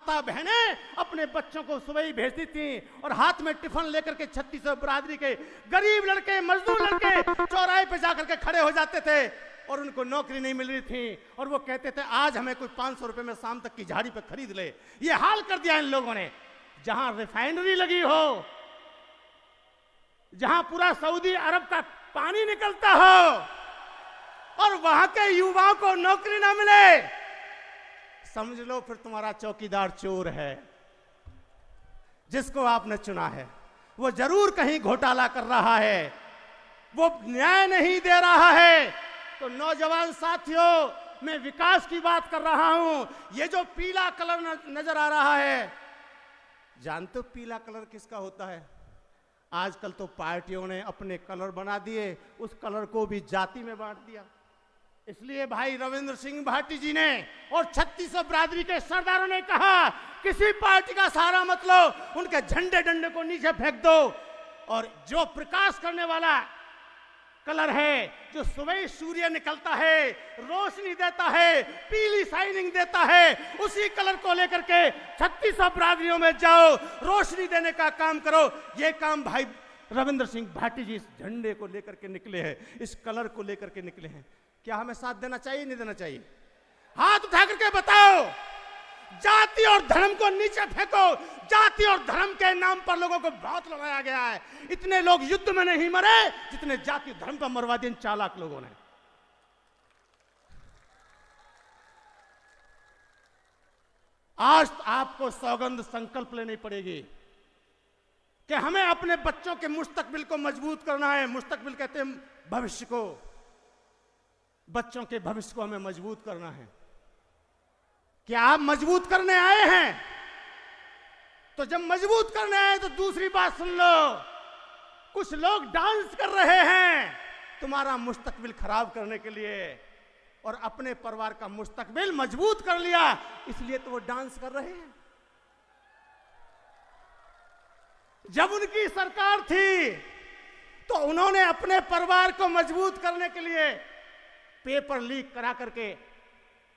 माता बहनें अपने बच्चों को सुबह ही भेजती थी और हाथ में टिफिन लेकर के 3600 बरादरी के गरीब लड़के, मजदूर लड़के चौराहे पे जाकर के खड़े हो जाते थे और उनको नौकरी नहीं मिल रही थी और वो कहते थे आज हमें कोई 500 रुपए में शाम तक की झाड़ी पे खरीद ले। ये हाल कर दिया इन लोगों ने। जहां रिफाइनरी लगी हो, जहां पूरा सऊदी अरब का पानी निकलता हो और वहां के युवाओं को नौकरी ना मिले, समझ लो फिर तुम्हारा चौकीदार चोर है। जिसको आपने चुना है वो जरूर कहीं घोटाला कर रहा है, वो न्याय नहीं दे रहा है। तो नौजवान साथियों, मैं विकास की बात कर रहा हूं। ये जो पीला कलर नजर आ रहा है, जानते हो पीला कलर किसका होता है? आजकल तो पार्टियों ने अपने कलर बना दिए, उस कलर को भी जाति में बांट दिया। इसलिए भाई रविंद्र सिंह भाटी जी ने और 3600 बरादरी के सरदारों ने कहा किसी पार्टी का सहारा मत लो, उनके झंडे डंडे को नीचे फेंक दो और जो प्रकाश करने वाला कलर है, जो सुबह सूर्य निकलता है, रोशनी देता है, पीली शाइनिंग देता है, उसी कलर को लेकर के 3600 बरादरियों में जाओ, रोशनी देने का काम करो। ये काम भाई रविंद्र सिंह भाटी जी इस झंडे को लेकर के निकले हैं, इस कलर को लेकर के निकले हैं। क्या हमें साथ देना चाहिए, नहीं देना चाहिए? हाथ उठा करके बताओ। जाति और धर्म को नीचे फेंको। जाति और धर्म के नाम पर लोगों को बहुत लड़ाया गया है। इतने लोग युद्ध में नहीं मरे जितने जाति और धर्म पर मरवा दिए इन चालाक लोगों ने। आज आपको सौगंध संकल्प लेनी पड़ेगी कि हमें अपने बच्चों के मुस्तकबिल को मजबूत करना है। मुस्तकबिल कहते हैं भविष्य को, बच्चों के भविष्य को हमें मजबूत करना है। क्या आप मजबूत करने आए हैं? तो जब मजबूत करने आए तो दूसरी बात सुन लो। कुछ लोग डांस कर रहे हैं तुम्हारा मुस्तकबिल खराब करने के लिए, और अपने परिवार का मुस्तकबिल मजबूत कर लिया इसलिए तो वो डांस कर रहे हैं। जब उनकी सरकार थी तो उन्होंने अपने परिवार को मजबूत करने के लिए पेपर लीक करा करके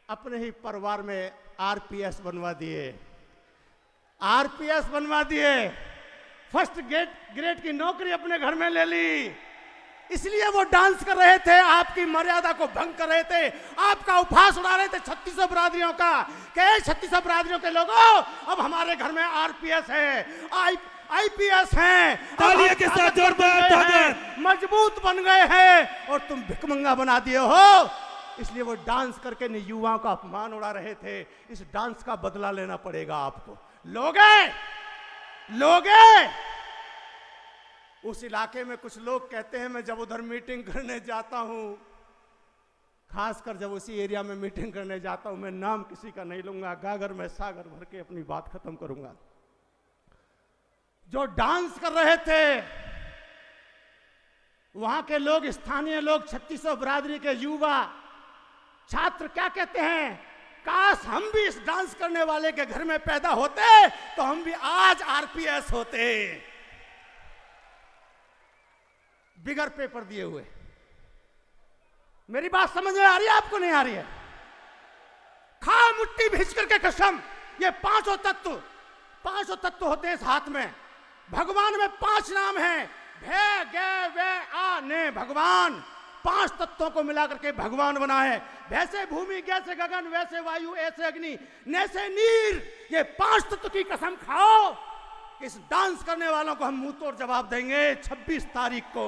अपने ही परिवार में आरपीएस बनवा दिए, आरपीएस बनवा दिए, फर्स्ट ग्रेड की नौकरी अपने घर में ले ली। इसलिए वो डांस कर रहे थे, आपकी मर्यादा को भंग कर रहे थे, आपका उपहास उड़ा रहे थे 3600 बरादरियों का। क्या 3600 बरादरियों के लोगों, अब हमारे घर में आरपीएस है, आईपीएस हैं, तालियों के साथ जोरदार तालियां, मजबूत बन गए हैं और तुम भिखमंगा बना दिए हो। इसलिए वो डांस करके युवाओं का अपमान उड़ा रहे थे। इस डांस का बदला लेना पड़ेगा आपको। लोगे उस इलाके में कुछ लोग कहते हैं मैं जब उधर मीटिंग करने जाता हूं, खासकर जब उसी एरिया में मीटिंग करने जाता हूं, मैं नाम किसी का नहीं लूंगा, गागर में सागर भर के अपनी बात खत्म करूंगा। जो डांस कर रहे थे वहां के लोग, स्थानीय लोग, 3600 बरादरी के युवा छात्र क्या कहते हैं, काश हम भी इस डांस करने वाले के घर में पैदा होते तो हम भी आज आरपीएस होते। बिगर पेपर दिए हुए। मेरी बात समझ में आ रही है आपको, नहीं आ रही है? खा मुट्ठी भींच करके कसम, ये पांचों तत्व होते हैं इस हाथ में। भगवान में 5 नाम हैं, भे गे वे आ ने। भगवान 5 तत्वों को मिलाकर के भगवान बना है। वैसे भूमि, जैसे गगन, वैसे वायु, ऐसे अग्नि, नैसे नीर। ये 5 तत्व की कसम खाओ, इस डांस करने वालों को हम मुंह तोड़ जवाब देंगे 26 तारीख को।